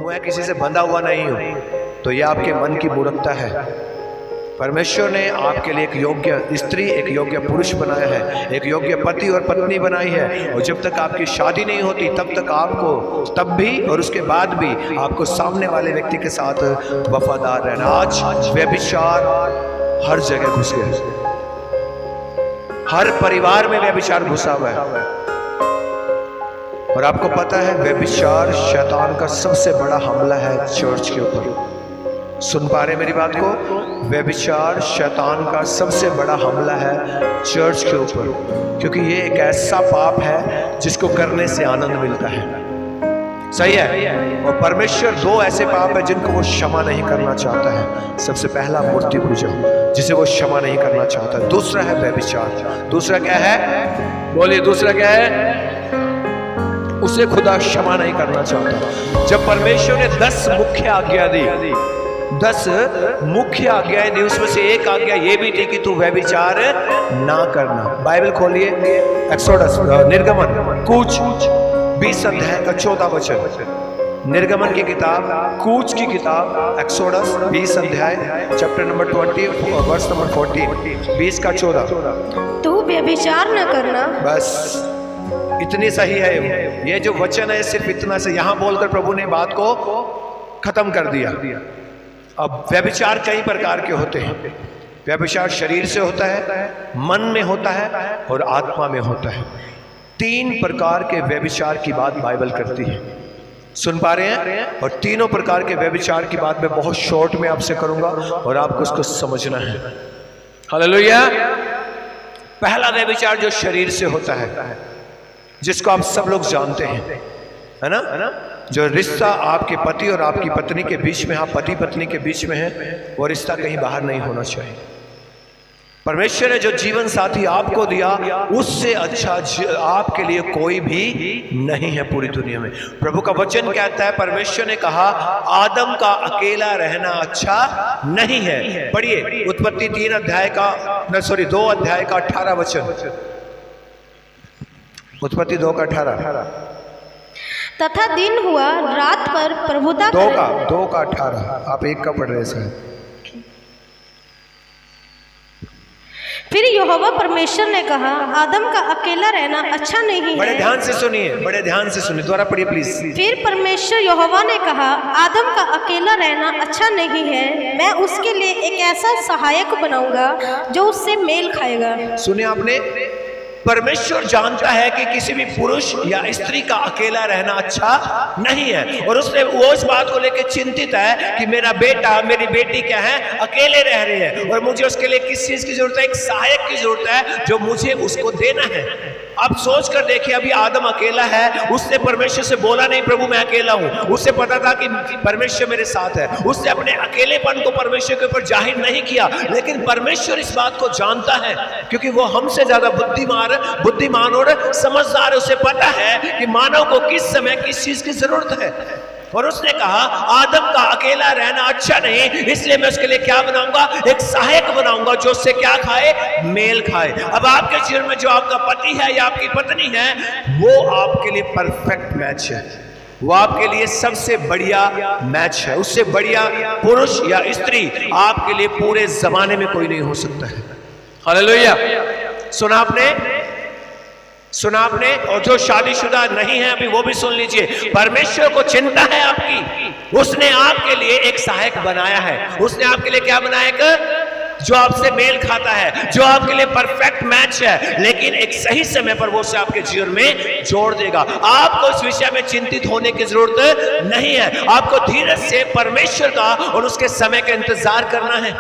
मैं किसी से बंधा हुआ नहीं हूं, तो यह आपके मन की मूर्खता है। परमेश्वर ने आपके लिए एक योग्य स्त्री, एक योग्य पुरुष बनाया है, एक योग्य पति और पत्नी बनाई है। और जब तक आपकी शादी नहीं होती तब तक आपको, तब भी और उसके बाद भी आपको सामने वाले व्यक्ति के साथ वफादार रहना। आज व्यभिचार हर जगह घुस गया, हर परिवार में व्यभिचार घुसा हुआ है। और आपको पता है व्यभिचार शैतान का सबसे बड़ा हमला है चर्च के ऊपर। सुन पा रहे मेरी बात को? व्यभिचार शैतान का सबसे बड़ा हमला है चर्च के ऊपर, क्योंकि ये एक ऐसा पाप है जिसको करने से आनंद मिलता है। सही है? और परमेश्वर दो ऐसे पाप है जिनको वो क्षमा नहीं करना चाहता है। सबसे पहला मूर्ति पूजा, जिसे वो क्षमा नहीं करना चाहता। दूसरा है व्यभिचार। दूसरा क्या है? बोलिए, दूसरा क्या है? उसे खुदा क्षमा नहीं करना चाहता। जब परमेश्वर ने 10 मुख्य आज्ञा दी, 10 मुख्य आज्ञाएं दी, उसमें से एक आज्ञा ये भी थी कि तू व्यभिचार ना करना। बाइबल खोलिए, एक्सोडस, निर्गमन, कूच 20 अध्याय का 14 वचन। निर्गमन की किताब, कूच की किताब, एक्सोडस 20 अध्याय, चैप्टर नंबर 20 वर्स नंबर 14, 20 का 14। तू व्यभिचार न करना। बस इतनी सही है। ये जो वचन है सिर्फ इतना से यहां बोलकर प्रभु ने बात को खत्म कर दिया। अब व्यभिचार कई प्रकार के होते हैं। व्यभिचार शरीर से होता है, मन में होता है और आत्मा में होता है। 3 प्रकार के व्यभिचार की बात बाइबल करती है। सुन पा रहे हैं? और तीनों प्रकार के व्यभिचार की बात मैं बहुत शॉर्ट में आपसे करूंगा और आपको उसको समझना है। हालेलुया। पहला व्यभिचार जो शरीर से होता है, जिसको आप सब लोग जानते हैं, है ना? जो रिश्ता आपके पति और आपकी पत्नी के बीच में, आप पति पत्नी के बीच में है, वो रिश्ता कहीं बाहर नहीं होना चाहिए। परमेश्वर ने जो जीवन साथी आपको दिया, उससे अच्छा आपके लिए कोई भी नहीं है पूरी दुनिया में। प्रभु का वचन कहता है, परमेश्वर ने कहा आदम का अकेला रहना अच्छा नहीं है। पढ़िए उत्पत्ति 2 अध्याय का 18 वचन। उत्पत्ति 2 का 18। तथा दिन हुआ रात पर प्रभुता 2 का 18। आप 1 का पढ़ रहे हैं। फिर यहोवा परमेश्वर ने कहा आदम का अकेला रहना अच्छा नहीं है। बड़े ध्यान से सुनिए, बड़े ध्यान से सुनिए, दोबारा पढ़िए प्लीज। फिर परमेश्वर यहोवा ने कहा आदम का अकेला रहना अच्छा नहीं है, मैं उसके लिए एक ऐसा सहायक बनाऊंगा जो उससे मेल खाएगा। सुनिए आपने, परमेश्वर जानता है कि किसी भी पुरुष या स्त्री का अकेला रहना अच्छा नहीं है, और उसने वो इस बात को लेकर चिंतित है कि मेरा बेटा मेरी बेटी क्या है, अकेले रह रहे हैं, और मुझे उसके लिए किस चीज की जरूरत है? एक सहायक की जरूरत है जो मुझे उसको देना है। अब सोच कर देखिए, अभी आदम अकेला है, उसने परमेश्वर से बोला नहीं प्रभु मैं अकेला हूं। उसे पता था कि परमेश्वर मेरे साथ है। उसने अपने अकेलेपन को परमेश्वर के ऊपर जाहिर नहीं किया, लेकिन परमेश्वर इस बात को जानता है, क्योंकि वो हमसे ज्यादा बुद्धिमान और समझदार है। उसे पता है कि मानव को किस समय किस चीज की जरूरत है, और उसने कहा आदम का अकेला रहना अच्छा नहीं, इसलिए मैं उसके लिए क्या बनाऊंगा? एक सहायक बनाऊंगा जो उससे क्या खाए? मेल खाए। अब आपके जीवन में जो आपका पति है या आपकी पत्नी है, वो आपके लिए परफेक्ट मैच है, वो आपके लिए सबसे बढ़िया मैच है। उससे बढ़िया पुरुष या स्त्री आपके लिए पूरे जमाने में कोई नहीं हो सकता है। हालेलुया। सुना आपने? और जो शादीशुदा नहीं है अभी वो भी सुन लीजिए, परमेश्वर को चिंता है आपकी। उसने आपके लिए एक सहायक बनाया है। उसने आपके लिए क्या बनाया? जो आपसे मेल खाता है, जो आपके लिए परफेक्ट मैच है, लेकिन एक सही समय पर वो उसे आपके जीवन में जोड़ देगा। आपको इस विषय में चिंतित होने की जरूरत नहीं है। आपको धीरज से परमेश्वर का और उसके समय का इंतजार करना है।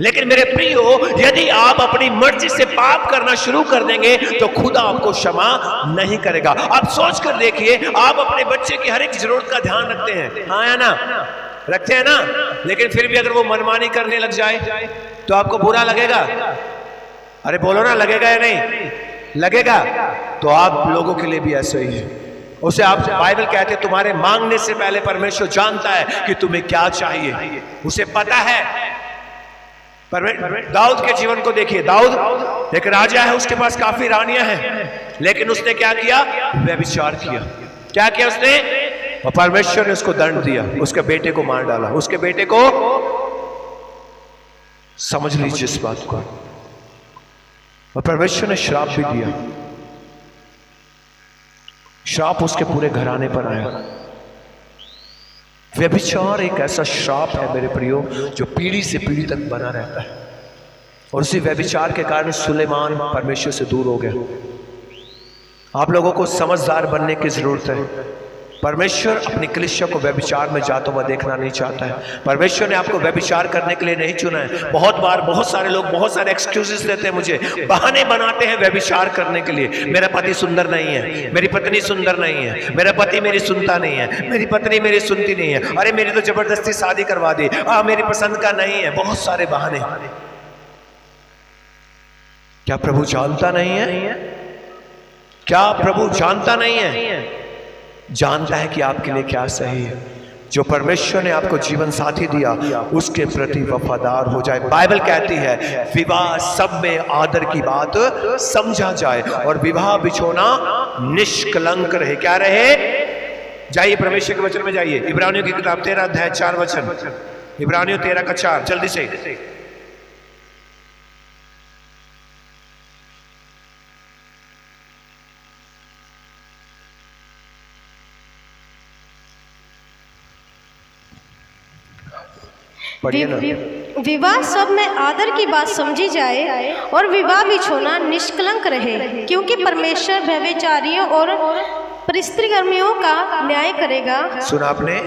लेकिन मेरे प्रियो, यदि आप अपनी मर्जी से पाप करना शुरू कर देंगे तो खुदा आपको क्षमा नहीं करेगा। आप सोच कर देखिए, आप अपने बच्चे की हर एक जरूरत का ध्यान रखते हैं, हाँ या ना? रखते हैं ना? लेकिन फिर भी अगर वो मनमानी करने लग जाए तो आपको बुरा लगेगा? अरे बोलो ना, लगेगा या नहीं? लगेगा। तो आप लोगों के लिए भी ऐसे ही है। उसे आप, बाइबल कहते हैं तुम्हारे मांगने से पहले परमेश्वर जानता है कि तुम्हें क्या चाहिए। उसे पता है। दाऊद के जीवन को देखिए। दाऊद एक राजा है, उसके पास काफी रानियां हैं, लेकिन उसने क्या किया? व्यभिचार किया। क्या किया उसने? और परमेश्वर ने उसको दंड दिया, उसके बेटे को मार डाला। उसके बेटे को, समझ लीजिए इस बात को, और परमेश्वर ने श्राप भी दिया। श्राप उसके पूरे घराने पर आया। व्यभिचार एक ऐसा श्राप है मेरे प्रियो जो पीढ़ी से पीढ़ी तक बना रहता है, और उसी व्यभिचार के कारण सुलेमान परमेश्वर से दूर हो गया। आप लोगों को समझदार बनने की जरूरत है। परमेश्वर अपनी कलीसिया को व्यभिचार में जाता हुआ देखना नहीं चाहता है। परमेश्वर ने आपको व्यभिचार करने के लिए नहीं चुना है। बहुत बार बहुत सारे लोग बहुत सारे एक्सक्यूजेस देते हैं, मुझे बहाने बनाते हैं व्यभिचार करने के लिए। मेरा पति सुंदर नहीं है, मेरी पत्नी सुंदर नहीं है, मेरा पति मेरी सुनता नहीं है, मेरी पत्नी मेरी सुनती नहीं है, अरे मेरी तो जबरदस्ती शादी करवा दी, मेरी पसंद का नहीं है। बहुत सारे बहाने। क्या प्रभु जानता नहीं है? क्या प्रभु जानता नहीं है? जानता है कि आपके लिए क्या सही है। जो परमेश्वर ने आपको जीवन साथी दिया उसके प्रति वफादार हो जाए। बाइबल कहती है विवाह सब में आदर की बात समझा जाए और विवाह बिछोना निष्कलंक रहे। क्या रहे? जाइए परमेश्वर के वचन में जाइए। इब्रानियों की किताब 13 अध्याय 4 वचन। इब्रानियों 13 का 4, जल्दी से। विवाह सब में आदर की बात समझी जाए और विवाह बिछोना निष्कलंक रहे, क्योंकि परमेश्वर व्यभिचारियों और परिस्त्रीकर्मियों का न्याय करेगा। सुना आपने?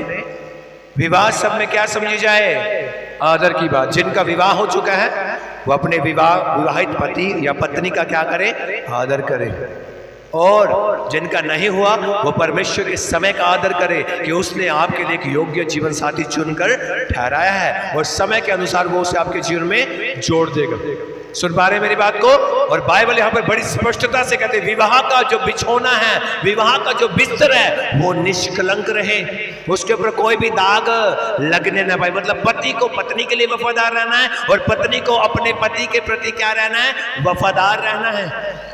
विवाह सब में क्या समझी जाए? आदर की बात। जिनका विवाह हो चुका है वो अपने विवाहित पति या पत्नी का क्या करे? आदर करे। और जिनका नहीं हुआ वो परमेश्वर के समय का आदर करे कि उसने आपके लिए एक योग्य जीवन साथी चुनकर ठहराया है, और समय के अनुसार वो उसे आपके जीवन में जोड़ देगा। सुन पा रहे मेरी बात को? और बाइबल यहाँ पर बड़ी स्पष्टता से कहते हैं विवाह का जो बिछोना है, विवाह का जो बिस्तर है वो निष्कलंक रहे, उसके ऊपर कोई भी दाग लगने ना पाए। मतलब पति को पत्नी के लिए वफादार रहना है और पत्नी को अपने पति के प्रति क्या रहना है? वफादार रहना है।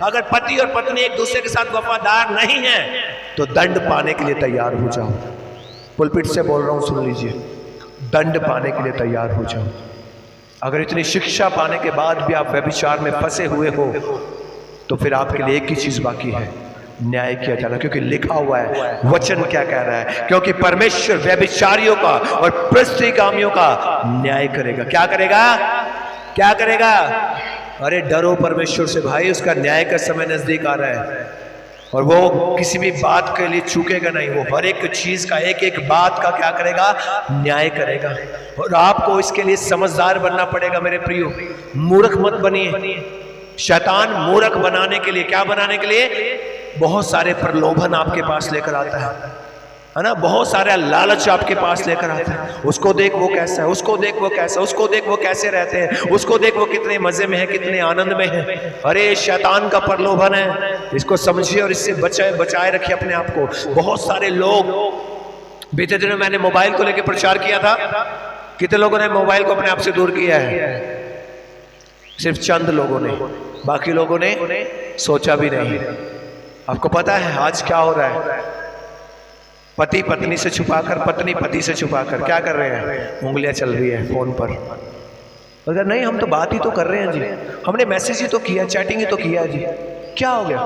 अगर पति और पत्नी एक दूसरे के साथ वफादार नहीं है तो दंड पाने के लिए तैयार हो जाओ। पुलपिट से बोल रहा हूं, सुन लीजिए, दंड पाने के लिए तैयार हो जाओ। अगर इतनी शिक्षा पाने के बाद भी आप व्यभिचार में फंसे हुए हो तो फिर आपके लिए एक ही चीज बाकी है, न्याय किया जाना। क्योंकि लिखा हुआ है, वचन क्या कह रहा है? क्योंकि परमेश्वर व्यभिचारियों का और प्रस्त्रीगामियों का न्याय करेगा। क्या करेगा? क्या करेगा? अरे डरो परमेश्वर से भाई, उसका न्याय का समय नजदीक आ रहा है और वो किसी भी बात के लिए चूकेगा नहीं। वो हर एक चीज का, एक एक बात का क्या करेगा? न्याय करेगा। और आपको इसके लिए समझदार बनना पड़ेगा मेरे प्रियो। मूर्ख मत बनिए। शैतान मूर्ख बनाने के लिए, क्या बनाने के लिए? बहुत सारे प्रलोभन आपके पास लेकर आता है ना? बहुत सारा लालच आपके पास लेकर आता है। उसको देख वो कैसा है, उसको देख वो कैसा, उसको देख वो कैसे रहते हैं, उसको देख वो कितने मजे में है, कितने आनंद में है। अरे शैतान का प्रलोभन है, इसको समझिए और इससे बचाए रखिए अपने आप को। बहुत सारे लोग, बीते दिनों मैंने मोबाइल को लेकर प्रचार किया था, कितने लोगों ने मोबाइल को अपने आप से दूर किया है? सिर्फ चंद लोगों ने, बाकी लोगों ने सोचा भी नहीं। आपको पता है आज क्या हो रहा है? पति पत्नी से छुपाकर, पत्नी पति से छुपाकर क्या कर रहे हैं? उंगलियां चल रही है फोन पर। अगर नहीं, हम तो बात ही तो कर रहे हैं जी, हमने मैसेज ही तो किया, चैटिंग ही तो किया जी, क्या हो गया?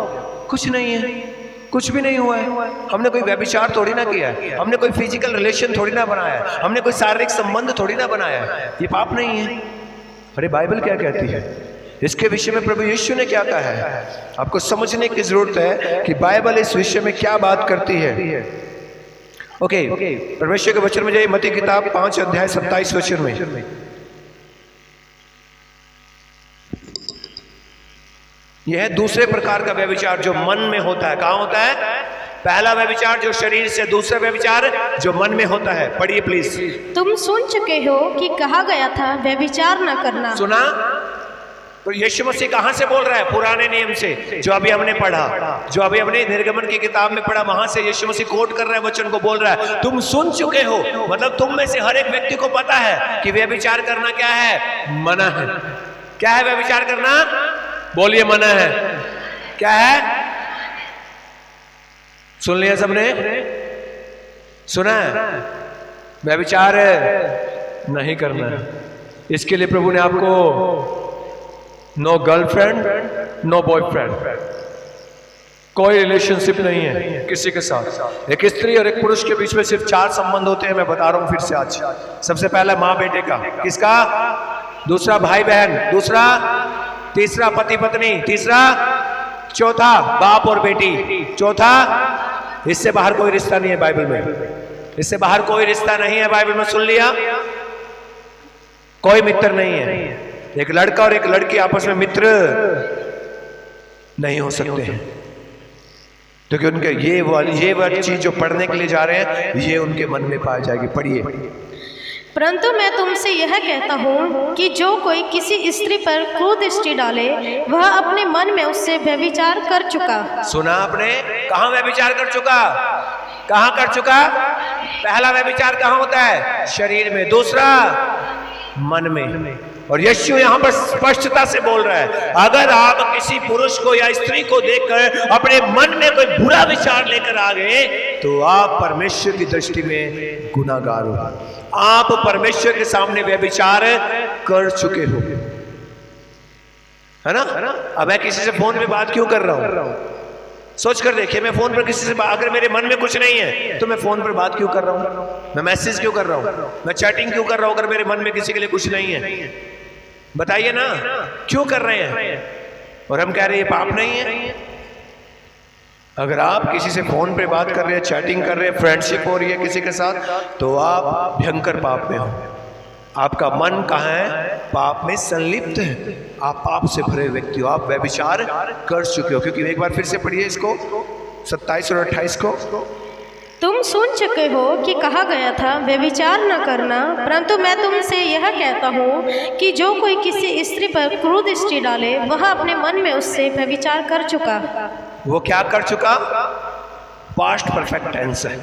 कुछ नहीं है, कुछ भी नहीं हुआ है। हमने कोई व्यभिचार थोड़ी ना किया है, हमने कोई फिजिकल रिलेशन थोड़ी ना बनाया है, हमने कोई शारीरिक संबंध थोड़ी ना बनाया है। ये पाप नहीं है। अरे बाइबल क्या कहती है इसके विषय में? प्रभु यीशु ने क्या कहा है? आपको समझने की जरूरत है कि बाइबल इस विषय में क्या बात करती है। ओके, परमेश्वर के वचन में जाइए, मत्ती किताब 5 अध्याय 27 वचन में। यह है दूसरे प्रकार का व्यभिचार जो मन में होता है। कहां होता है? पहला व्यभिचार जो शरीर से, दूसरा व्यभिचार जो मन में होता है। पढ़िए प्लीज। तुम सुन चुके हो कि कहा गया था व्यभिचार न करना। सुना? तो यीशु मसीह कहां से बोल रहा है? पुराने नियम से, जो अभी हमने पढ़ा, जो अभी हमने निर्गमन की किताब में पढ़ा, वहां से यीशु मसीह कोट कर रहा है, वचन को बोल रहा है। तुम सुन चुके हो, मतलब तुम में से हर एक व्यक्ति को पता है कि व्यभिचार करना क्या है? मना है। क्या है व्यभिचार करना? बोलिए, मना है। क्या है? सुन लिया सबने? सुना है? व्यभिचार नहीं करना है। इसके लिए प्रभु ने आपको नो गर्लफ्रेंड, नो बॉयफ्रेंड, कोई रिलेशनशिप नहीं है किसी के साथ। एक स्त्री और एक पुरुष के बीच में सिर्फ 4 संबंध होते हैं। मैं बता रहा हूं फिर से आज। सबसे पहला माँ बेटे का, किसका? दूसरा भाई बहन, दूसरा, तीसरा पति पत्नी, तीसरा, चौथा बाप और बेटी, चौथा, इससे बाहर कोई रिश्ता नहीं है बाइबल में। इससे बाहर कोई रिश्ता नहीं है बाइबल में, सुन लिया? कोई मित्र नहीं है। एक लड़का और एक लड़की आपस में मित्र नहीं हो सकते हैं, क्योंकि उनके ये वाली चीज जो पढ़ने के लिए जा रहे हैं ये उनके मन में पाई जाएगी। पढ़िए। परंतु मैं तुमसे यह कहता हूँ कि जो कोई किसी स्त्री पर क्रूर दृष्टि डाले वह अपने मन में उससे व्यभिचार कर चुका। सुना आपने? कहाँ व्यभिचार कर चुका? कहाँ कर चुका? पहला व्यभिचार कहाँ होता है? शरीर में। दूसरा मन में। और यीशु यहाँ पर स्पष्टता से बोल रहा है, अगर आप किसी पुरुष को या स्त्री को देखकर अपने मन में कोई बुरा विचार लेकर आ गए तो आप परमेश्वर की दृष्टि में गुनाहगार हो। आप परमेश्वर के सामने व्यभिचार कर चुके हो, है ना? अब मैं किसी से फोन पे बात क्यों कर रहा हूं? सोच कर देखिए, मैं फोन पर किसी से अगर मेरे मन में कुछ नहीं है तो मैं फोन पर बात क्यों कर रहा हूं? मैं मैसेज क्यों कर रहा हूं? मैं चैटिंग क्यों कर रहा हूं अगर मेरे मन में किसी के लिए कुछ नहीं है? बताइए ना, क्यों कर रहे हैं? और हम कह रहे हैं ये पाप नहीं है। अगर आप किसी से फोन पे बात कर रहे हैं, चैटिंग कर रहे हैं, फ्रेंडशिप हो रही है किसी के साथ, तो आप भयंकर पाप में हो। आपका मन कहाँ है? पाप में संलिप्त है। आप पाप से भरे व्यक्ति हो, आप व्यभिचार कर चुके हो। क्योंकि एक बार फिर से पढ़िए इसको, 27 और 28 को। तुम सुन चुके हो कि कहा गया था व्यभिचार न करना, परंतु मैं तुमसे यह कहता हूँ कि जो कोई किसी स्त्री पर क्रूर दृष्टि डाले वह अपने मन में उससे व्यभिचार कर चुका। वो क्या कर चुका? पास्ट परफेक्ट टेंस है।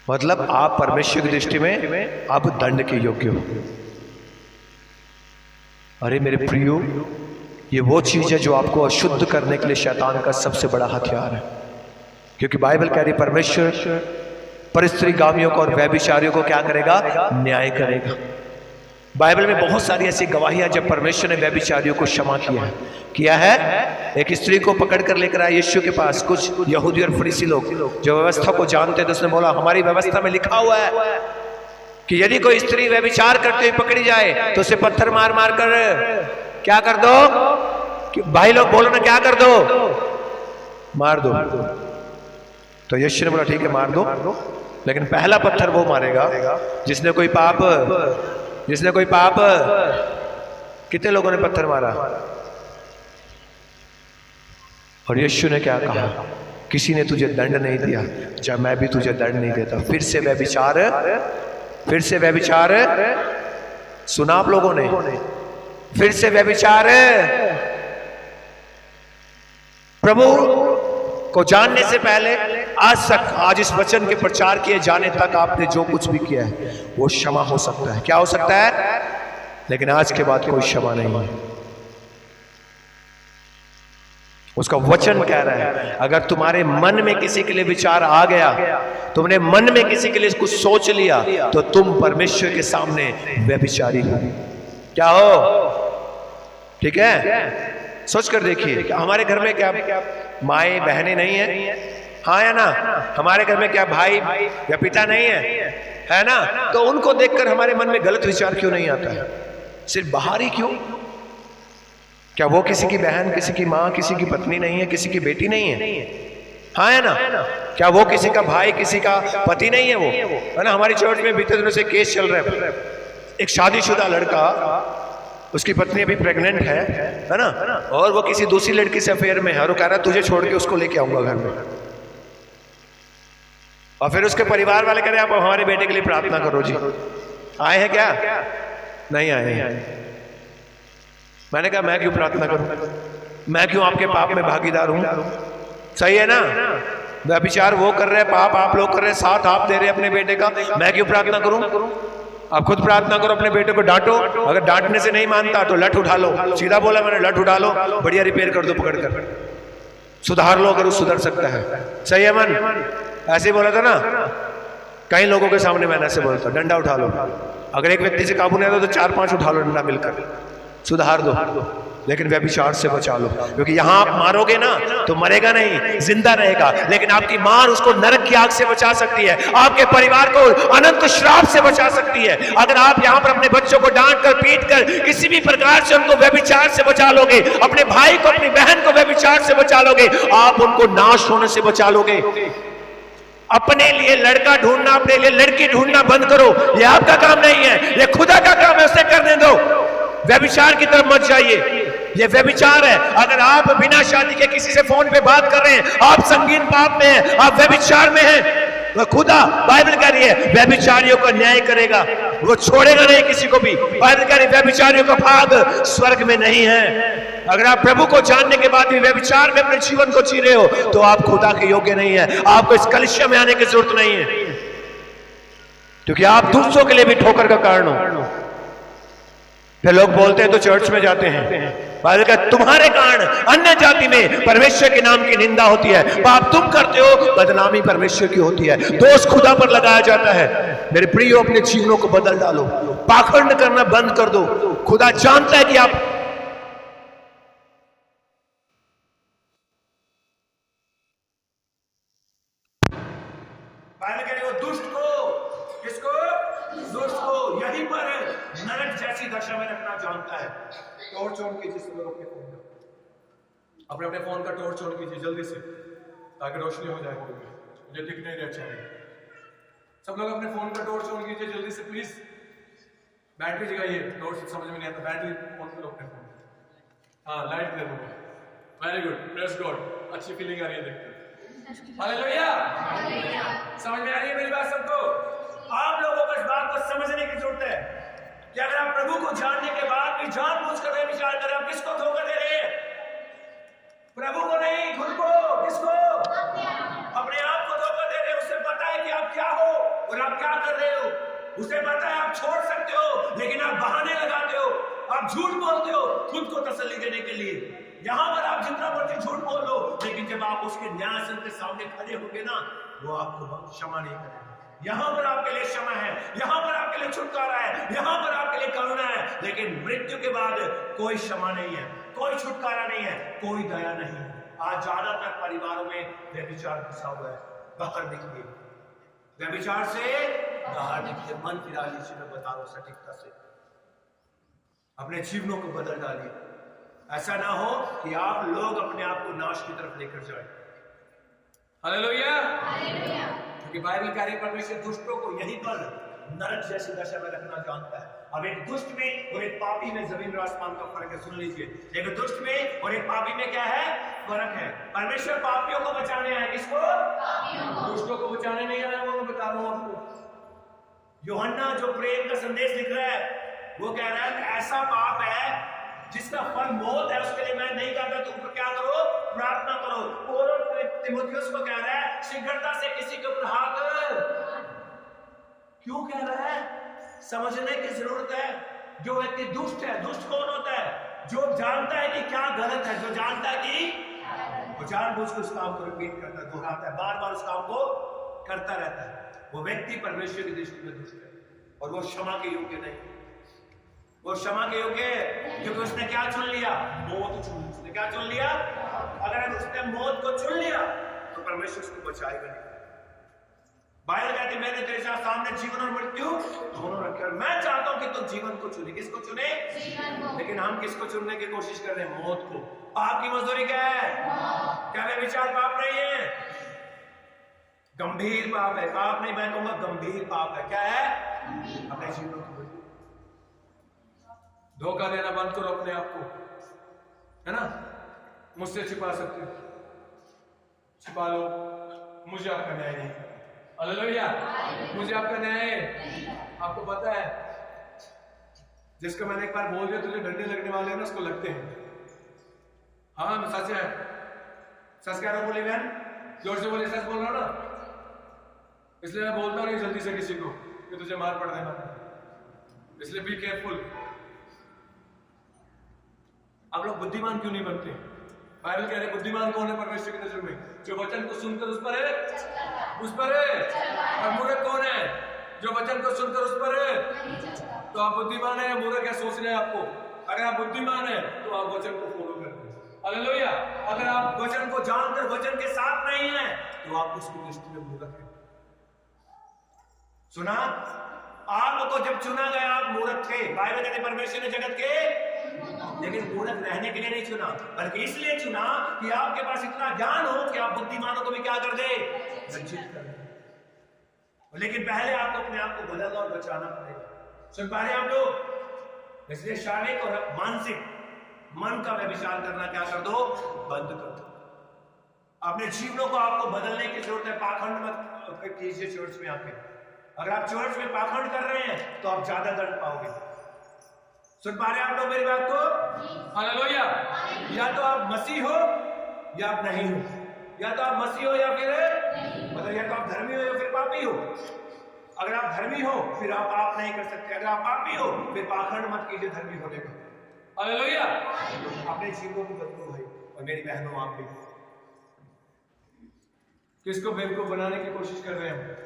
मतलब आप परमेश्वर की दृष्टि में अब दंड के योग्य हो। अरे मेरे प्रियो, ये वो चीज है जो आपको अशुद्ध करने के लिए शैतान का सबसे बड़ा हथियार है। क्योंकि बाइबल कह रही है परमेश्वर परिस्त्रीगामियों को और व्यभिचारियों को क्या करेगा? न्याय करेगा। बाइबल में बहुत सारी ऐसी गवाहियां जब परमेश्वर ने व्यभिचारियों को क्षमा किया है। एक स्त्री को पकड़ कर लेकर आए यीशु के पास कुछ यहूदी और फरीसी लोग जो व्यवस्था को जानते, तो उसने बोला हमारी व्यवस्था में लिखा हुआ है कि यदि कोई स्त्री व्यभिचार करते हुए पकड़ी जाए तो उसे पत्थर मार मार कर क्या कर दो? भाई लोग बोलो ना, क्या कर दो? मार दो। तो यीशु ने बोला ठीक है मार दो, लेकिन पहला पत्थर वो मारेगा जिसने कोई पाप कितने लोगों ने पत्थर मारा? और यीशु ने क्या कहा? किसी ने तुझे दंड नहीं दिया, जब मैं भी तुझे दंड नहीं देता। फिर से व्यभिचार सुना आप लोगों ने? फिर से व्यभिचार। प्रभु को जानने से पहले आज इस वचन के प्रचार किए जाने तक आपने जो कुछ भी किया है वो क्षमा हो सकता है। क्या हो सकता है? लेकिन आज के बाद कोई क्षमा नहीं है। उसका वचन कह रहा है अगर तुम्हारे मन में किसी के लिए विचार आ गया, तुमने मन में किसी के लिए कुछ सोच लिया, तो तुम परमेश्वर के सामने व्यभिचारी हो। क्या हो? ठीक है? सोच कर देखिए, हमारे घर में क्या माएँ बहनें नहीं है? हाँ या ना? हमारे घर में क्या भाई या पिता नहीं है ना? तो उनको देखकर हमारे मन में गलत विचार क्यों नहीं आता है? सिर्फ बाहर ही क्यों? क्या वो किसी की बहन, किसी की माँ, किसी की पत्नी नहीं है, किसी की बेटी नहीं है? हाँ है ना? क्या वो किसी का भाई, किसी का पति नहीं है? वो है ना? हमारी चर्च में बीते दिनों से केस चल रहा है। एक शादीशुदा लड़का, उसकी पत्नी अभी प्रेग्नेंट है ना? और वो किसी दूसरी लड़की से अफेयर में है और वो कह रहा है तुझे छोड़ के उसको लेके आऊंगा घर में। और फिर उसके परिवार वाले कह रहे हैं आप हमारे बेटे के लिए प्रार्थना करो जी। आए हैं क्या? नहीं आए हैं। मैंने कहा मैं क्यों प्रार्थना करूं? मैं क्यों आपके पाप में भागीदार हूं? सही है ना? व्यभिचार वो कर रहे हैं, पाप आप लोग कर रहे हैं, साथ आप दे रहे हैं अपने बेटे का। मैं क्यों प्रार्थना करूं? आप खुद प्रार्थना करो, अपने बेटे को डांटो। अगर डांटने से नहीं मानता तो लठ उठा लो। सीधा बोला मैंने, लठ उठा लो, बढ़िया रिपेयर कर दो पकड़ कर। सुधार लो अगर वो सुधर सकता है। सही है मन? ऐसे ही बोला था ना, कई लोगों के सामने मैंने ऐसे बोलता, डंडा उठा लो, अगर एक व्यक्ति से काबू नहीं आता तो 4-5 उठा लो डंडा मिलकर, सुधार दो, लेकिन व्यभिचार से बचा लो। क्योंकि यहां आप मारोगे ना तो मरेगा नहीं, जिंदा रहेगा, लेकिन आपकी मार उसको नरक की आग से बचा सकती है, आपके परिवार को अनंत श्राप से बचा सकती है। अगर आप यहां पर अपने बच्चों को डांट कर पीट कर किसी भी प्रकार से उनको व्यभिचार से बचा लोगे, अपने भाई को अपनी बहन को व्यभिचार से बचा लोगे, आप उनको नाश होने से बचा लोगे। अपने लिए लड़का ढूंढना, अपने लिए लड़की ढूंढना बंद करो, ये आपका काम नहीं है, ये खुदा का काम है, उसे करने दो। व्यभिचार की तरफ मत जाइए, ये व्यभिचार है। अगर आप बिना शादी के किसी से फोन पे बात कर रहे हैं, आप संगीन पाप में हैं, आप व्यभिचार में हैं, तो खुदा, बाइबल कह रही है, व्यभिचारियों का न्याय करेगा, वो छोड़ेगा नहीं किसी को भी। बाइबल कह रही है व्यभिचारियों का भाग स्वर्ग में नहीं है। अगर आप प्रभु को जानने के बाद भी व्यभिचार में अपने जीवन को जी रहे हो तो आप खुदा के योग्य नहीं है, आपको इस कलिसिया में आने की जरूरत नहीं है, क्योंकि आप दूसरों के लिए भी ठोकर का कारण हो। फिर लोग बोलते हैं तो चर्च में जाते हैं, बाइबल का तुम्हारे कारण अन्य जाति में परमेश्वर के नाम की निंदा होती है, पाप तुम करते हो, बदनामी परमेश्वर की होती है, दोष खुदा पर लगाया जाता है। मेरे प्रियो, अपने जीवनों को बदल डालो, पाखंड करना बंद कर दो। खुदा जानता है कि आप यहीं पर नरक जैसी दशा में रखना जानता है। टॉर्च ऑन कीजिए सब लोग अपने अपने फोन का टॉर्च ऑन कीजिए जल्दी से, ताकि रोशनी हो जाए। मुझे दिख नहीं रहा चाहिए, सब लोग अपने फोन का टॉर्च ऑन कीजिए जल्दी से प्लीज। बैटरी जगाइए, टॉर्च समझ में नहीं आता, बैटरी ऑन करो अपने फोन। हाँ, लाइट दे दो। वेरी गुड, प्रेज गॉड, अच्छी फीलिंग आ रही है देखते। हालेलुया, समझ में आ रही है मेरी बात सबको? आप लोगों को इस बात को समझने की जरूरत है कि अगर आप प्रभु को जानने के बाद भी जानबूझकर व्यभिचार कर रहे हैं, आप किसको धोखा दे रहे हैं? प्रभु को नहीं, खुद को। किसको? अपने आप को धोखा दे रहे हैं। उसे पता है कि आप क्या हो और आप क्या कर रहे हो, उसे पता है आप छोड़ सकते हो, लेकिन आप बहाने लगाते हो, आप झूठ बोलते हो खुद को तसल्ली देने के लिए। यहां पर आप जितना मर्जी झूठ बोल लो, लेकिन जब आप उसके न्यायासन के सामने खड़े होंगे ना, वो आपको क्षमा नहीं करेगा। यहां पर आपके लिए क्षमा है, यहां पर आपके लिए छुटकारा है, यहां पर आपके लिए करुणा है, लेकिन मृत्यु के बाद कोई क्षमा नहीं है, कोई छुटकारा नहीं है, कोई दया नहीं है। आज ज्यादातर परिवारों में व्यभिचार घुसा हुआ है। बाहर निकलिए, व्यभिचार से बाहर निकलिए, मन फिरा लीजिए। मैं बता रहा हूं सटीकता से, अपने जीवनों को बदल डालिए। ऐसा ना हो कि आप लोग अपने आप को नाश की तरफ लेकर जाए। हालेलुया, क्योंकि बाइबल कह रही है परमेश्वर दुष्टों को यहीं पर नरक जैसी दशा में रखना जानता है। अब एक दुष्ट में और एक पापी में जमीन और आसमान का फर्क है। सुन लीजिए, एक दुष्ट में और एक पापी में क्या है? फर्क है। परमेश्वर पापियों को बचाने आया, किसको? दुष्टों को बचाने नहीं आया, वो मैं बता रहा हूं आपको। यूहन्ना जो प्रेम का संदेश लिख रहा है, वो कह रहा है ऐसा पाप है जिसका फल मौत है, उसके लिए मैं नहीं कहता तुम क्या करो, प्रार्थना करो। पौलुस तीमुथियुस को कह रहा है शीघ्रता से किसी के ऊपर हाथ क्यों कह रहा है? समझने की जरूरत है। जो व्यक्ति दुष्ट है, दुष्ट कौन होता है? जो जानता है कि क्या गलत है, जो जानता है कि वो जानबूझकर उस काम को रिपीट करता है, दोहराता है, बार बार उस काम को करता रहता है, वो व्यक्ति परमेश्वर की दृष्टि में दुष्ट है और वो क्षमा के योग्य नहीं। वो क्षमा के योग्य है क्योंकि उसने क्या चुन लिया? मौत चुन ली। उसने क्या चुन लिया? अगर उसने मौत को चुन लिया तो परमेश्वर उसको बचाएगा नहीं। बाइबल कहती है मैंने तेरे सामने जीवन और मृत्यु दोनों रखे, और मैं चाहता हूं कि तुम जीवन को चुने। किसको चुने? लेकिन हम किसको चुनने की कोशिश कर रहे हैं? मौत को। पाप की मजदूरी क्या है? क्या व्यभिचार पाप नहीं है? गंभीर पाप है। पाप नहीं, मैं कहूंगा गंभीर पाप है। क्या है? अपने जीवन को धोखा देना बंद करो अपने आप को, है ना? मुझसे छिपा सकते हो, छिपा लो, मुझे आपका न्याय नहीं। हालेलुया, मुझे आपका न्याय। आपको पता है जिसको मैंने एक बार बोल दिया तुझे डंडे लगने वाले हैं ना, उसको लगते हैं। हाँ, सच है, सच कह रहा हूं। बोली बहन, जोर से बोले, सच बोल रहा हूं ना। इसलिए मैं बोलता नहीं जल्दी से किसी को कि तुझे मार पड़ देना, इसलिए बी केयरफुल। आप लोग बुद्धिमान क्यों नहीं बनते? बाइबल कह रहे बुद्धिमान कौन है परमेश्वर की नजर में? जो वचन को सुनकर उस पर है। और मूर्ख कौन है? जो वचन को सुनकर उस पर है। तो आप बुद्धिमान है या मूर्ख है सोच रहे हैं आपको? अगर आप बुद्धिमान है तो आप वचन को फॉलो करते हैं। हालेलुया। अगर आप वचन को जानकर वचन के साथ नहीं है तो आप उसकी दृष्टि में मूर्ख हैं। सुना, आपको जब चुना गया आप मूर्ख थे। बाइबल कहते परमेश्वर ने जगत के, लेकिन मूर्ख रहने के लिए नहीं चुना, बल्कि इसलिए चुना कि आपके पास इतना ज्ञान हो कि आप बुद्धिमानों को भी क्या कर दे, लज्जित कर दे। लेकिन पहले आपको अपने आप को बदलना और बचाना पड़ेगा। सुन पा रहे हैं आप लोग? इसलिए शारीरिक और मानसिक मन का व्यभिचार करना क्या कर दो, बंद कर दो। अपने जीवनों को आपको बदलने की जरूरत है। पाखंड मत कीजिए चर्च में आके। अगर आप चर्च में पाखंड कर रहे हैं तो आप ज्यादा दंड पाओगे। सुन पा रहे हैं आप लोग मेरी बात को? हालेलुया। या तो आप मसीह हो या आप नहीं हो, या तो आप मसीह हो या फिर मतलब या तो आप धर्मी हो या फिर पापी हो। अगर आप धर्मी हो फिर आप पाप नहीं कर सकते। अगर आप पापी हो फिर पाखंड मत कीजिए धर्मी होने का। हालेलुया। अपने जीवों को बदलो भाई और मेरी बहनों, आप भी। किसको बेवकूफ बनाने की कोशिश कर रहे हैं?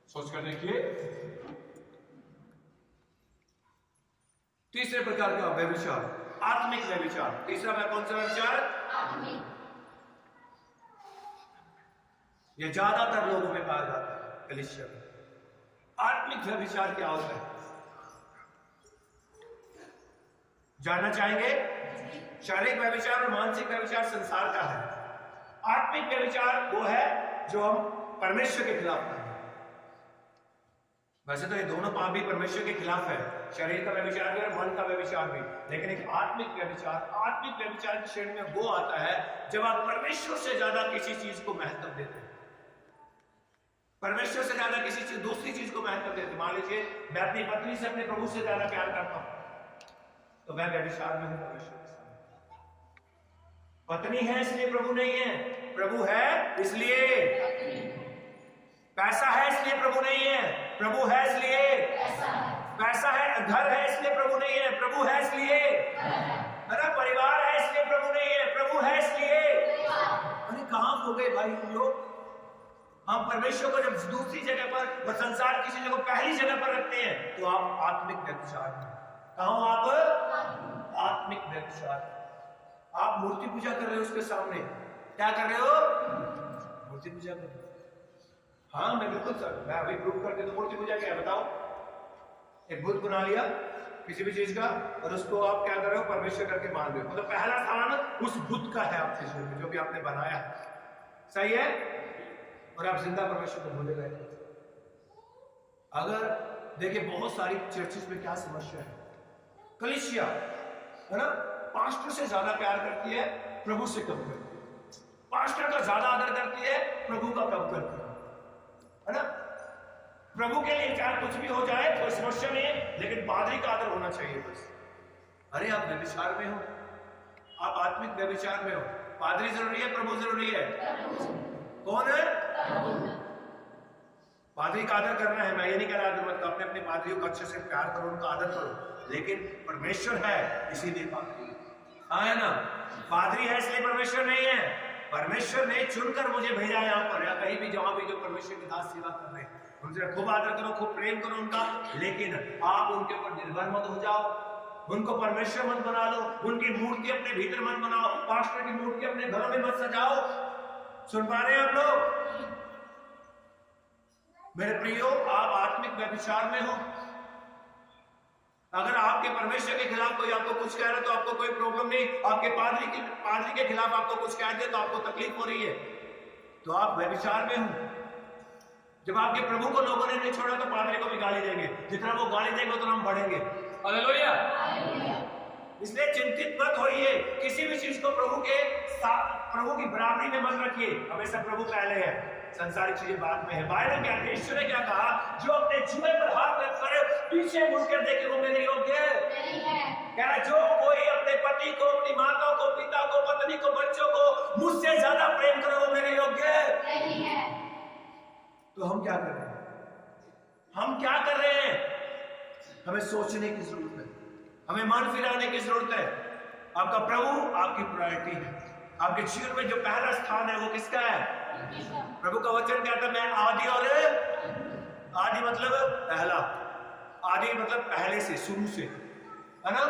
सोच कर देखिए। तीसरे प्रकार का व्यभिचार, आत्मिक व्यभिचार। तीसरा मैं कौन सा व्यभिचार? ये ज्यादातर लोगों में पाया जाता है कलीसिया में। आत्मिक व्यभिचार क्या होता है जानना चाहेंगे? शारीरिक व्यभिचार और मानसिक व्यभिचार संसार का है। आत्मिक व्यभिचार वो है जो हम परमेश्वर के खिलाफ करते हैं। वैसे तो ये दोनों पाप भी परमेश्वर के खिलाफ है, शरीर का व्यभिचार भी और मन का व्यभिचार भी। लेकिन एक आत्मिक व्यभिचार की श्रेणी में वो आता है जब आप परमेश्वर से ज्यादा किसी चीज को महत्व देते हैं। परमेश्वर से ज्यादा किसी चीज, दूसरी चीज को महत्व देते। मान लीजिए मैं अपनी पत्नी से, अपने प्रभु से ज्यादा प्यार करता हूं तो मैं व्यभिचार में हूं परमेश्वर के साथ। पत्नी है इसलिए प्रभु नहीं है, प्रभु है इसलिए। पैसा है इसलिए प्रभु नहीं है, प्रभु है इसलिए। पैसा है, घर है इसलिए प्रभु नहीं है, प्रभु है इसलिए। मेरा परिवार है इसलिए प्रभु नहीं है, प्रभु है इसलिए। अरे कहां हो गए भाई हम लोग? हम परमेश्वर को जब दूसरी जगह पर और संसार की चीजों को पहली जगह पर रखते हैं तो आप आत्मिक व्यभिचार में। कहां हो आप? आत्मिक व्यभिचार। आप मूर्ति पूजा कर रहे हो उसके सामने। क्या कर रहे हो? मूर्ति पूजा कर रहे हो। हाँ मैं बिल्कुल सर, मैं अभी प्रूव करके तो मूर्ति पूजा क्या है बताओ? एक बुत बना लिया किसी भी चीज का और उसको आप क्या कर रहे हो? परमेश्वर करके मान रहे हो। मतलब पहला स्थान उस बुत का है आपके जीवन में जो भी आपने बनाया। सही है? और आप जिंदा परमेश्वर को भूले गए। अगर देखिए बहुत सारी चर्चेस में क्या समस्या है, कलीसिया है ना, पास्टर से ज्यादा प्यार करती है, प्रभु से कम करती है। पास्टर का ज्यादा आदर करती है, प्रभु का कम करती है ना। प्रभु के लिए चाहे कुछ भी हो जाए कोई समस्या नहीं है, लेकिन पादरी का आदर होना चाहिए बस। अरे आप व्यभिचार में हो, आप आत्मिक व्यभिचार में हो। पादरी जरूरी है, प्रभु जरूरी है? कौन है? पादरी का आदर करना है। मैं ये नहीं कह रहा मत अपने अपने पादरियों को अच्छे से प्यार करो, उनका आदर करो, लेकिन परमेश्वर है इसीलिए पादरी है ना। पादरी है इसलिए परमेश्वर नहीं है। परमेश्वर ने चुनकर मुझे भेजा यहाँ पर, या कहीं भी जहां भी जो परमेश्वर की दास सेवा कर रहे हैं उनसे खूब आदर करो, खूब प्रेम करो उनका, लेकिन आप उनके ऊपर निर्भर मत हो जाओ, उनको परमेश्वर मत बना लो, उनकी मूर्ति अपने भीतर मत बनाओ, पास्टर की मूर्ति अपने घरों में मत सजाओ। सुन पा रहे हैं आप लोग? मेरे प्रियो, आप आत्मिक व्यभिचार में हो। अगर आपके परमेश्वर के खिलाफ कोई आपको कुछ कह रहा है तो आपको कोई प्रॉब्लम नहीं, आपके पादरी के खिलाफ आपको कुछ कह दे तो आपको तकलीफ हो रही है, तो आप व्यभिचार में हो। जब आपके प्रभु को लोगों ने नहीं छोड़ा तो पादरी को भी गाली देंगे, जितना वो गाली देंगे उतना हम बढ़ेंगे। हालेलुया। इसलिए चिंतित मत होइए, किसी भी चीज को प्रभु की बराबरी में मत रखिए। हमेशा प्रभु पहले है, संसारिक चीजें बाद में है। बाइबल कहते हैं, ईश्वर ने क्या कहा? जो अपने जीवन पर हाथ रखकर पीछे मुड़कर देखे वो मेरे योग्य नहीं है। कह रहा जो कोई अपने पति को, अपनी माता को, पिता को, पत्नी को, बच्चों को मुझसे ज्यादा प्रेम करे वो मेरे योग्य नहीं है। तो हम क्या कर रहे हैं? हम क्या कर रहे हैं? हमें सोचने की जरूरत है, हमें मन फिराने की जरूरत है। आपका प्रभु आपकी प्रायोरिटी है। आपके जीवन में जो पहला स्थान है वो किसका है? प्रभु का वचन कहता है मैं आदि और आदि मतलब पहला, आदि मतलब पहले से, शुरू से, है ना?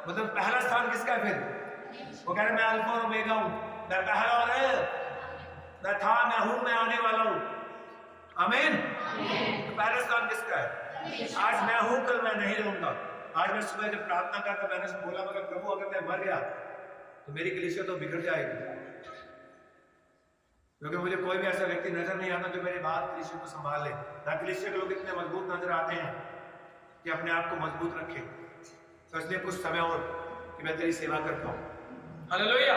मतलब पहला स्थान किसका है? फिर वो कह रहे मैं अल्फा और ओमेगा हूं, मैं पहला और मैं था, मैं हूं, मैं आने वाला हूं। आमीन। तो पहला स्थान किसका है? आज मैं हूं, कल मैं नहीं रहूंगा। आज मैं सुबह जब प्रार्थना करता मैंने बोला मगर प्रभु अगर मैं मर गया तो मेरी कलीसिया तो बिगड़ जाएगी, क्योंकि मुझे कोई भी ऐसा व्यक्ति नजर नहीं आता जो मेरे बाद कलीसिया को संभाल ले। ना कलीसिया के लोग इतने मजबूत नजर आते हैं कि अपने आप को मजबूत रखे। तो इसलिए कुछ समय और कि मैं तेरी सेवा कर पाऊं। हालेलुया।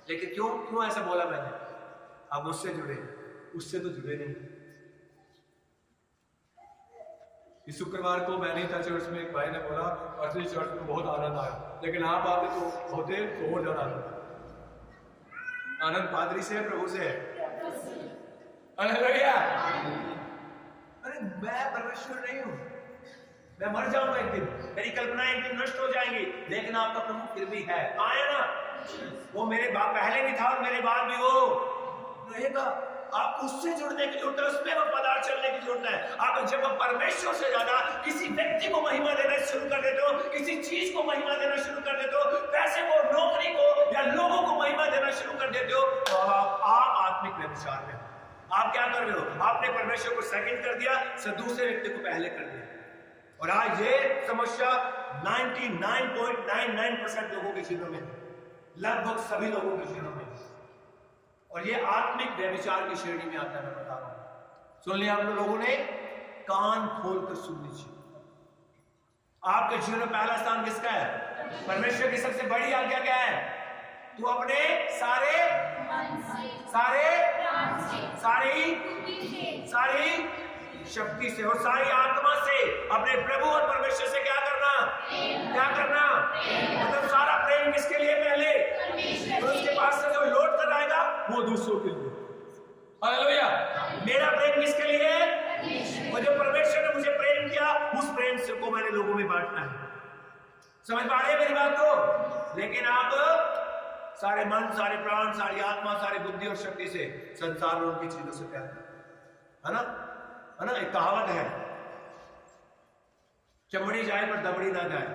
लेकिन क्यों ऐसा बोला मैंने? आप उससे जुड़े, उससे तो जुड़े नहीं। इस शुक्रवार को मैं नहीं था चर्च में, एक भाई ने बोला असली चर्च में बहुत आनंद आया, लेकिन आप आते तो होते तो और ज्यादा आनंद पादरी से है, प्रभु से है। हालेलुया। अरे मैं परमेश्वर नहीं हूं, मैं मर जाऊंगा एक दिन, मेरी कल्पना एक दिन नष्ट हो जाएंगी, लेकिन आपका प्रभु फिर भी है। आया ना? वो मेरे पहले भी था और मेरे बाद भी वो रहेगा। आपको उससे जुड़ने की जरूरत है, उसमें वफादार चलने की जरूरत है। आप जब परमेश्वर से ज्यादा किसी व्यक्ति को महिमा देना शुरू कर देते हो, किसी चीज को महिमा देना शुरू कर देते हो, पैसे को, नौकरी को या लोगों को महिमा देना शुरू कर देते हो, तो आप आत्मिक व्यभिचार में आप क्या कर रहे हो? आपने परमेश्वर को सेकंड कर दिया, दूसरे व्यक्ति को पहले कर दिया। और आज ये समस्या 99.99% लोगों के जीवन में, लगभग सभी लोगों के जीवन में, और ये आत्मिक व्यभिचार की श्रेणी में आता है। मैं बता रहा हूं, सुन लिया आप लोगों ने? कान खोलकर सुन लीजिए। आपके जीवन में पहला स्थान किसका है? परमेश्वर की सबसे बड़ी आज्ञा क्या है? तू अपने सारी शक्ति से और सारी आत्मा से अपने प्रभु और परमेश्वर से क्या करना? मतलब सारा प्रेम किसके लिए? पहले तो उसके पास से जो लौट कर आएगा वो दूसरों के लिए। हालेलुया। मेरा प्रेम किसके लिए? वो जो परमेश्वर ने मुझे प्रेम किया, उस प्रेम से को मैंने लोगों में बांटना है। समझ पा रहे हैं मेरी बात को? लेकिन आप सारे मन, सारे प्राण, सारी आत्मा, सारी बुद्धि और शक्ति से संसार और उनकी चीजों से प्यार है ना? एक कहावत है, चमड़ी जाए पर दबड़ी ना जाए,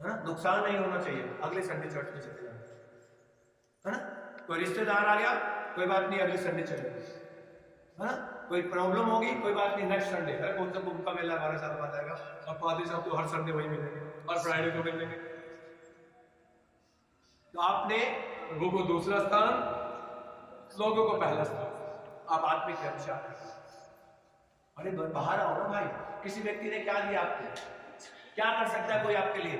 है ना? नुकसान नहीं होना चाहिए। अगले संडे चर्च में चले जाए, है ना? कोई रिश्तेदार आ गया, कोई बात नहीं, अगले संडे चले, है ना? कोई प्रॉब्लम होगी, कोई बात नहीं, नेक्स्ट संडे। अरे कौन सा कुंभ का मेला हमारे साथ आ जाएगा, और पादरी साहब तो हर संडे वही मिलेंगे और फ्राइडे को मिलेंगे। तो आपने प्रभु को दूसरा स्थान, लोगों को पहला स्थान, आप आत्मिक व्यभिचार। अरे बाहर आओ ना भाई, किसी व्यक्ति ने क्या दिया आपको? क्या कर सकता है कोई आपके लिए?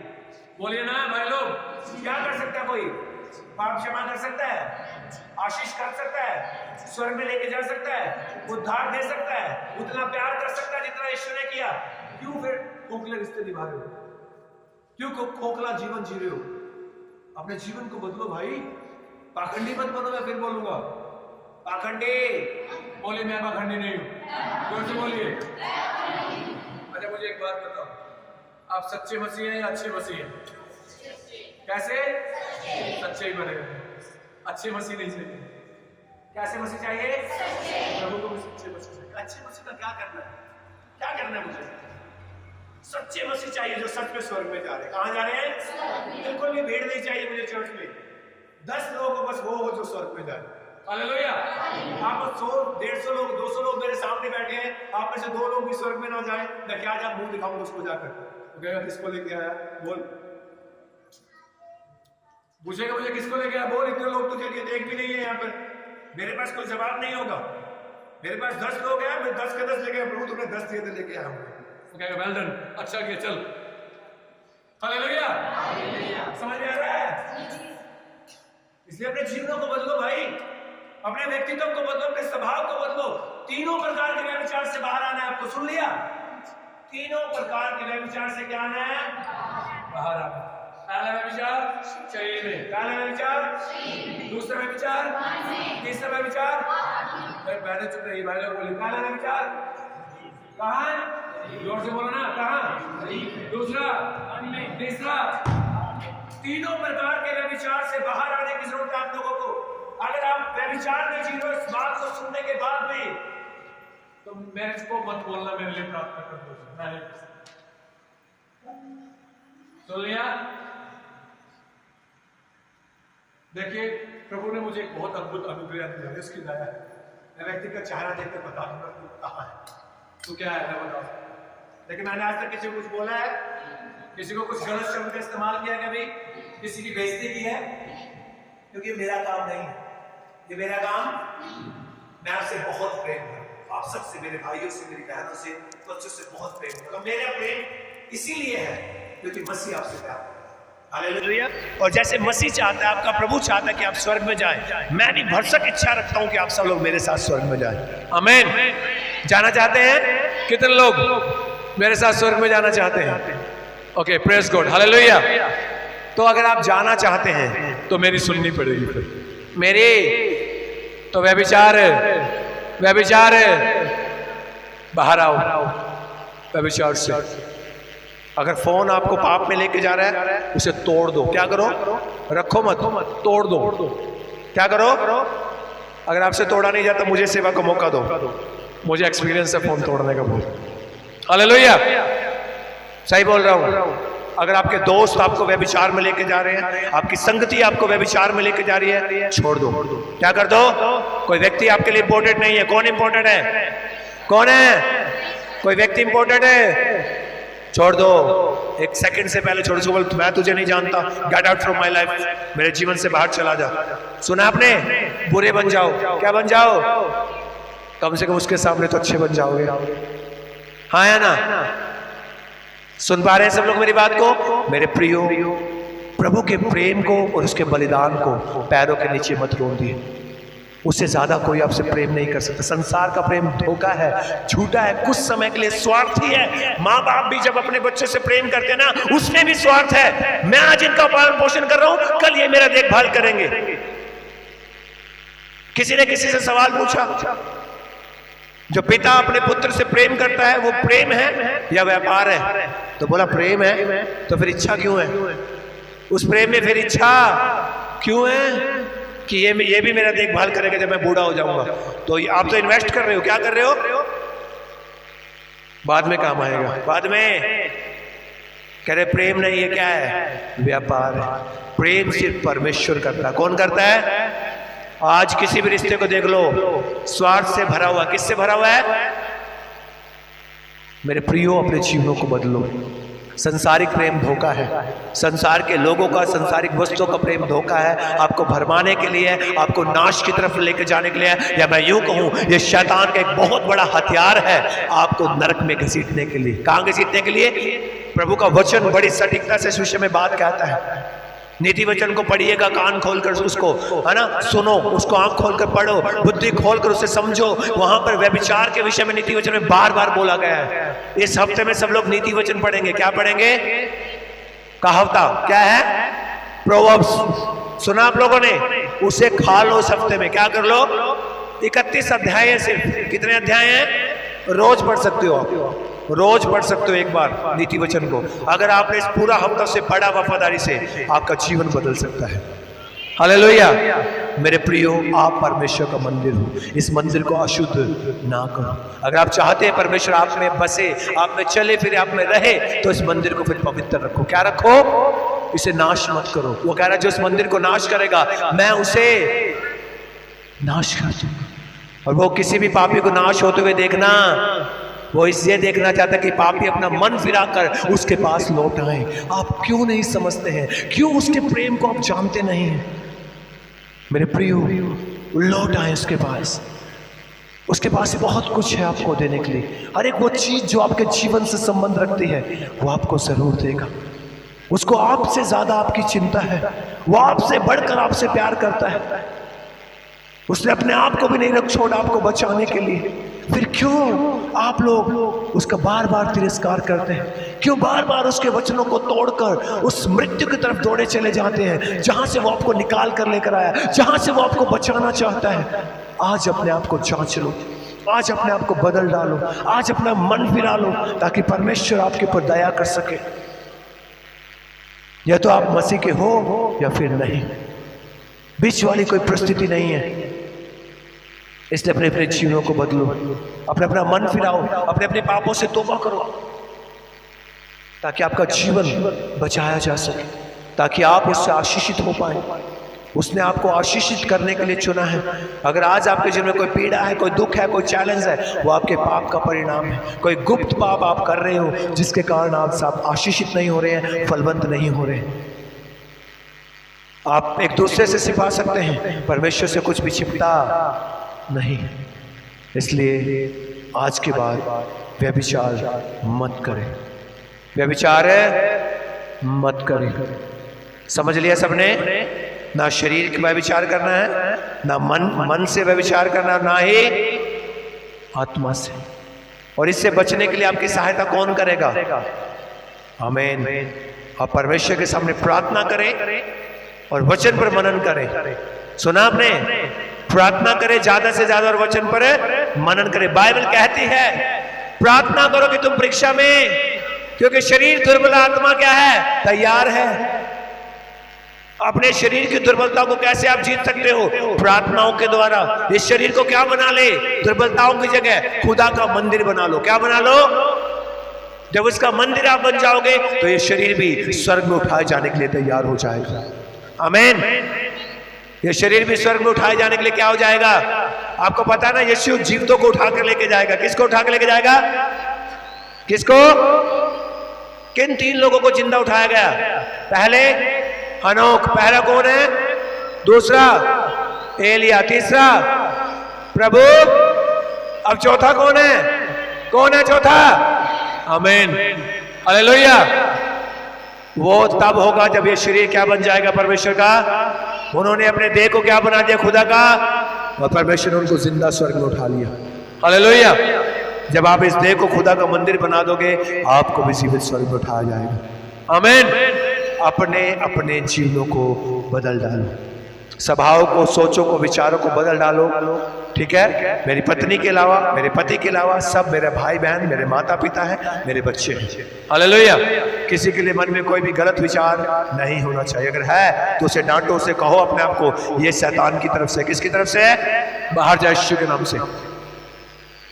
बोलिए ना भाई लोग, क्या कर सकता है कोई? पाप क्षमा कर सकता है, आशीष कर सकता है, स्वर्ग में लेके जा सकता है, उद्धार दे सकता है, उतना प्यार कर सकता है जितना यीशु ने किया। क्यों फिर खोखले रिश्ते निभा रहे हो? क्यों खोखला जीवन जी रहे हो? अपने जीवन को बदलो भाई, पाखंडी मत बनो। मैं फिर बोलूंगा, पाखंडी बोलिए, मैं पाखंडी नहीं हूं, जोर से बोलिए। अच्छा मुझे एक बात बताओ, आप सच्चे मसीह हैं या अच्छे मसीह हैं? कैसे? सच्चे ही बने, अच्छे मसीह नहीं चाहिए। कैसे मसीह चाहिए? प्रभु को भी सच्चे मसीह चाहिए। अच्छे मसीह का क्या करना है? क्या करना है मुझे? सच्चे मसीह चाहिए जो सच में स्वर्ग में जा रहे हैं। कहां जा रहे हैं? बिल्कुल भी भीड़ नहीं चाहिए मुझे चर्च में। 10 लोग बस वो हो जो स्वर्ग में जाए। हालेलुया। आप 100, 150 लोग, 200 लोग मेरे सामने बैठे हैं, आप में से 2 लोग भी स्वर्ग में ना जाए, मैं क्या जा मुंह दिखाऊंगा उसको जाकर? तो कहेगा किसको लेके आया? बोल। पूछेगा मुझे किसको लेके आया? बोल। इतने लोग तुझे देख भी नहीं है यहाँ पर, मेरे पास कोई जवाब नहीं होगा। मेरे पास 10 लोग हैं, मैं 10 के 10 लेके आया। प्रभु तुमने 10 दिए थे, लेके आया हूँ। तो कहेगा वेल डन, अच्छा किया, चल। हालेलुया। समझ में आ रहा है? इसलिए अपने जीवनों को बदलो भाई, अपने व्यक्तित्व को बदलो, अपने स्वभाव को बदलो। तीनों प्रकार के व्यभिचार से बाहर आना है आपको। सुन लिया? तीनों प्रकार के व्यभिचार से क्या आना है? बाहर आना। पहला व्यभिचार शरीर में, पहला व्यभिचार, दूसरा व्यभिचार, तीसरा व्यभिचार। पहले चुप रही भाई लोग, बोले पहला व्यभिचार कहाँ है? जोर से बोलो ना, कहाँ? दूसरा तीसरा, तीनों प्रकार के व्यभिचार से बाहर आने की जरूरत है आप लोगों को। अगर आप व्यभिचार में जी रहे हो इस बात को सुनने के बाद भी, तो मैरिज को मत बोलना मेरे लिए प्रार्थना कर दो। सुन लिया? देखिए, प्रभु ने मुझे एक बहुत अद्भुत अनुग्रह दिया है, इसकी दया है। मैं व्यक्ति का चेहरा देखकर बता दूंगा तू कहाँ है, तू क्या है, मैं बता। लेकिन मैंने आज तक किसी को कुछ बोला है, किसी को कुछ गलत शब्द का इस्तेमाल किया, कभी किसी की बेइज्जती की है? क्योंकि मेरा काम नहीं है, ये मेरा काम। मैं आपसे बहुत प्रेम करता हूं, आप सबसे, मेरे भाइयों से, मेरी बहनों से, बच्चों से बहुत प्रेम करता हूं। मेरा प्रेम इसीलिए है क्योंकि मसीह आपसे प्यार करता है। हालेलुया। और जैसे मसीह चाहता है, आपका प्रभु चाहता है कि आप स्वर्ग में जाएं, मैं भी भरसक इच्छा रखता हूं कि आप सब लोग मेरे साथ स्वर्ग में जाएं। आमीन। जाना चाहते हैं? कितने लोग मेरे साथ स्वर्ग में जाना चाहते हैं? Okay, praise God, hallelujah. तो अगर आप जाना चाहते हैं तो मेरी सुननी पड़ेगी, फिर मेरी तो व्यभिचार बाहर आओ व्यभिचार से। अगर फोन आपको पाप में लेके जा रहा है, उसे तोड़ दो। क्या करो? रखो मत, तोड़ दो। क्या करो? अगर आपसे तोड़ा नहीं जाता, मुझे सेवा का मौका दो, मुझे एक्सपीरियंस है फोन तोड़ने का बहुत। हालेलुया, सही बोल रहा हूं। अगर आपके दोस्त आपको व्यभिचार में लेके जा रहे हैं, आपकी संगति आपको व्यभिचार में लेके जा रही है, छोड़ दो। क्या कर दो? कोई व्यक्ति आपके लिए इंपॉर्टेंट नहीं है। कौन इंपॉर्टेंट है? कौन है? कोई व्यक्ति इंपॉर्टेंट है? छोड़ दो। एक सेकंड से पहले छोड़ दो। बोल, मैं तुझे नहीं जानता, get out from my life, मेरे जीवन से बाहर चला जा। सुना आपने? बुरे बन जाओ। क्या बन जाओ? कम से कम उसके सामने तो अच्छे बन जाओगे। हाँ या ना? सुन पा रहे हैं सब लोग मेरी बात को? मेरे प्रियो, प्रभु के प्रेम को और उसके बलिदान को पैरों के नीचे मत रोन दिए। उससे ज्यादा कोई आपसे प्रेम नहीं कर सकता। संसार का प्रेम धोखा है, झूठा है, कुछ समय के लिए स्वार्थी है। माँ बाप भी जब अपने बच्चे से प्रेम करते हैं ना, उसमें भी स्वार्थ है। मैं आज इनका पालन पोषण कर रहा हूं, कल ये मेरा देखभाल करेंगे। किसी ने किसी से सवाल पूछा, जो पिता अपने पुत्र से प्रेम करता है, वो प्रेम है या व्यापार है? तो बोला प्रेम है। तो फिर इच्छा क्यों है? उस प्रेम में फिर इच्छा क्यों है? कि ये भी मेरा देखभाल करेगा जब मैं बूढ़ा हो जाऊंगा। तो आप तो इन्वेस्ट कर रहे हो। क्या कर रहे हो? बाद में काम आएगा, बाद में। कह रहे प्रेम नहीं है, क्या है? व्यापार है। प्रेम सिर्फ परमेश्वर करता है। कौन करता है? आज किसी भी रिश्ते को देख लो, स्वार्थ से भरा हुआ। किससे भरा हुआ है? मेरे प्रियो, अपने जीवनों को बदलो। संसारिक प्रेम धोखा है। संसार के लोगों का, संसारिक वस्तुओं का प्रेम धोखा है। आपको भरमाने के लिए, आपको नाश की तरफ लेकर जाने के लिए, या मैं यूं कहूं, ये शैतान का एक बहुत बड़ा हथियार है आपको नरक में घसीटने के लिए। कहां घसीटने के लिए? प्रभु का वचन बड़ी सटीकता से इस विषय में बात कहता है। नीति वचन को पढ़िएगा, कान खोलकर उसको, है ना, सुनो, उसको आंख खोलकर पढ़ो, बुद्धि खोलकर उसे समझो। वहां पर व्यभिचार के विषय में नीति वचन में बार बार बोला गया है। इस हफ्ते में सब लोग नीति वचन पढ़ेंगे। क्या पढ़ेंगे? कहावता। क्या है? प्रोवर्ब्स। सुना आप लोगों ने? उसे खा लो इस हफ्ते में। क्या कर लो? 31 अध्याय है सिर्फ। कितने अध्याय हैं? रोज पढ़ सकते हो आप, रोज पढ़ सकते हो एक बार नीति वचन को। अगर आपने इस पूरा हफ्ता से पढ़ा वफादारी से, आपका जीवन बदल सकता है। हालेलुया। मेरे प्रियो, आप परमेश्वर का मंदिर हो। इस मंदिर को अशुद्ध ना करो। अगर आप चाहते हैं परमेश्वर आप में बसे, आप में चले फिरे, आप में रहे, तो इस मंदिर को फिर पवित्र रखो। क्या रखो? इसे नाश मत करो। वो कह रहा है जो इस मंदिर को नाश करेगा, मैं उसे नाश कर दूंगा। और वो किसी भी पापी को नाश होते हुए देखना, वो इसलिए देखना चाहता कि पापी अपना मन फिराकर उसके पास लौट आए। आप क्यों नहीं समझते हैं? क्यों उसके प्रेम को आप जानते नहीं हैं? मेरे प्रियो, लौट आए उसके पास। उसके पास बहुत कुछ है आपको देने के लिए। हर एक वो चीज जो आपके जीवन से संबंध रखती है, वो आपको जरूर देगा। उसको आपसे ज्यादा आपकी चिंता है। वो आपसे बढ़कर आपसे प्यार करता है। उसने अपने आप को भी नहीं रख छोड़ा आपको बचाने के लिए। फिर क्यों आप लोग उसका बार बार तिरस्कार करते हैं? क्यों बार बार उसके वचनों को तोड़कर उस मृत्यु की तरफ दौड़े चले जाते हैं, जहां से वो आपको निकाल कर लेकर आया, जहां से वो आपको बचाना चाहता है? आज अपने आप को जांच लो, आज अपने आप को बदल डालो, आज अपना मन फिरा लो, ताकि परमेश्वर आपके ऊपर दया कर सके। या तो आप मसीह के हो या फिर नहीं, बीच वाली कोई परिस्थिति नहीं है। इसलिए अपने अपने जीवनों को बदलो, अपने अपना मन फिराओ, अपने अपने पापों से तौबा करो, ताकि आपका जीवन बचाया जा सके, ताकि आप उससे आशीषित हो पाए। उसने आपको आशीषित करने के लिए चुना है। अगर आज आपके जीवन में कोई पीड़ा है, कोई दुख है, कोई चैलेंज है, वो आपके पाप का परिणाम है। कोई गुप्त पाप आप कर रहे हो जिसके कारण आप सब आशीषित नहीं हो रहे हैं, फलवंत नहीं हो रहे हैं। आप एक दूसरे से सिखा सकते हैं, परमेश्वर से कुछ भी छिपता नहीं। इसलिए आज के बाद व्यभिचार मत करें, व्यभिचार मत करें। समझ लिया सबने? ना शरीर का व्यभिचार करना है, ना मन से व्यभिचार करना, ना ही आत्मा से। और इससे बचने के लिए आपकी सहायता कौन करेगा? आमीन। आप परमेश्वर के सामने प्रार्थना करें और वचन पर मनन करें। सुना आपने? प्रार्थना करें ज्यादा से ज्यादा और वचन पर मनन करें। बाइबल कहती है प्रार्थना करो कि तुम परीक्षा में, क्योंकि शरीर दुर्बल, आत्मा क्या है? तैयार है। अपने शरीर की दुर्बलताओं को कैसे आप जीत सकते हो? प्रार्थनाओं के द्वारा। इस शरीर को क्या बना ले? दुर्बलताओं की जगह खुदा का मंदिर बना लो। क्या बना लो? जब उसका मंदिर आप बन जाओगे तो ये शरीर भी स्वर्ग में उठाए जाने के लिए तैयार हो जाएगा। आमीन। ये शरीर भी स्वर्ग में उठाए जाने के लिए क्या हो जाएगा? आपको पता है ना, यीशु जीवितों को उठाकर लेके जाएगा। किसको उठा के लेके जाएगा? किसको? किन 3 लोगों को जिंदा उठाया गया? पहले हनोक, पहला कौन है? दूसरा एलिया, तीसरा प्रभु। अब चौथा कौन है? कौन है चौथा? आमीन, हालेलुया। वो तब होगा जब ये शरीर क्या बन जाएगा? परमेश्वर का। उन्होंने अपने देह को क्या बना दिया? खुदा का। और परमेश्वर ने उनको जिंदा स्वर्ग में उठा लिया। हालेलुया। जब आप इस देह को खुदा का मंदिर बना दोगे, आपको भी जीवित स्वर्ग में उठाया जाएगा। आमीन। अपने अपने जीवनों को बदल डालो, स्वभाव को, सोचों को, विचारों को बदल डालो। ठीक है? मेरी पत्नी के अलावा, मेरे पति के अलावा सब मेरे भाई बहन, मेरे माता पिता हैं, मेरे बच्चे हैं। हालेलुया। किसी के लिए मन में कोई भी गलत विचार नहीं होना चाहिए। अगर है तो उसे डांटो, उसे कहो अपने आप को ये शैतान की तरफ से। किसकी तरफ से? बाहर जा यीशु के नाम से,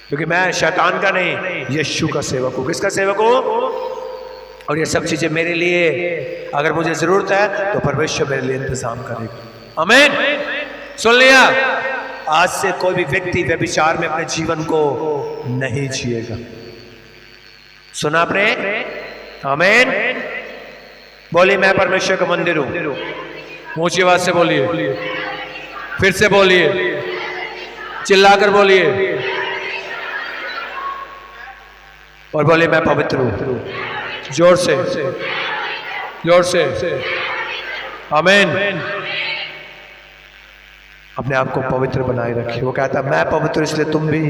क्योंकि मैं शैतान का नहीं, यीशु का सेवक हूँ। किसका सेवक हूँ? और ये सब चीजें मेरे लिए, अगर मुझे जरूरत है तो परमेश्वर मेरे लिए इंतजाम करेगा। आमीन। सुन लिया? आज से कोई भी व्यक्ति व्यभिचार में अपने जीवन को नहीं जिएगा। सुना आपने? आमीन। बोलिए, मैं परमेश्वर का मंदिर हूं। ऊंची आवाज से बोलिए, फिर से बोलिए, चिल्लाकर बोलिए, और बोलिए मैं पवित्र हूं। जोर से, जोर से। आमीन। अपने आप को पवित्र बनाए रखिए। वो कहता है मैं पवित्र इसलिए तुम भी।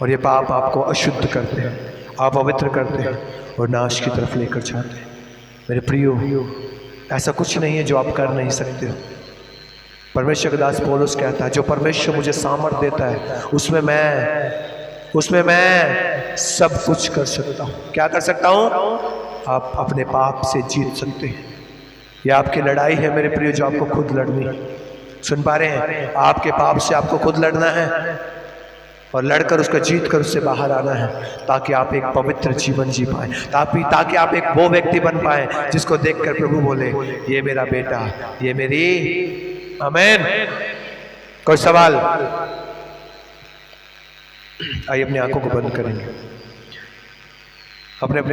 और ये पाप आपको अशुद्ध करते हैं, आप पवित्र करते हैं और नाश की तरफ लेकर जाते हैं। मेरे प्रियो, ऐसा कुछ नहीं है जो आप कर नहीं सकते हो। परमेश्वर का दास पौलुस कहता है जो परमेश्वर मुझे सामर्थ देता है उसमें मैं सब कुछ कर सकता हूँ। क्या कर सकता हूँ? आप अपने पाप से जीत सकते हैं। यह आपकी लड़ाई है मेरे प्रिय, जो आपको खुद लड़नी है। सुन पा रहे हैं? आपके पाप से आपको खुद लड़ना है और लड़कर उसको जीत कर उससे बाहर आना है, ताकि आप एक पवित्र जीवन जी पाए, ताकि आप एक वो व्यक्ति बन पाए जिसको देखकर प्रभु बोले ये मेरा बेटा, ये मेरी। आमीन। कोई सवाल? आइए अपनी आंखों को बंद करेंगे, अपने अपने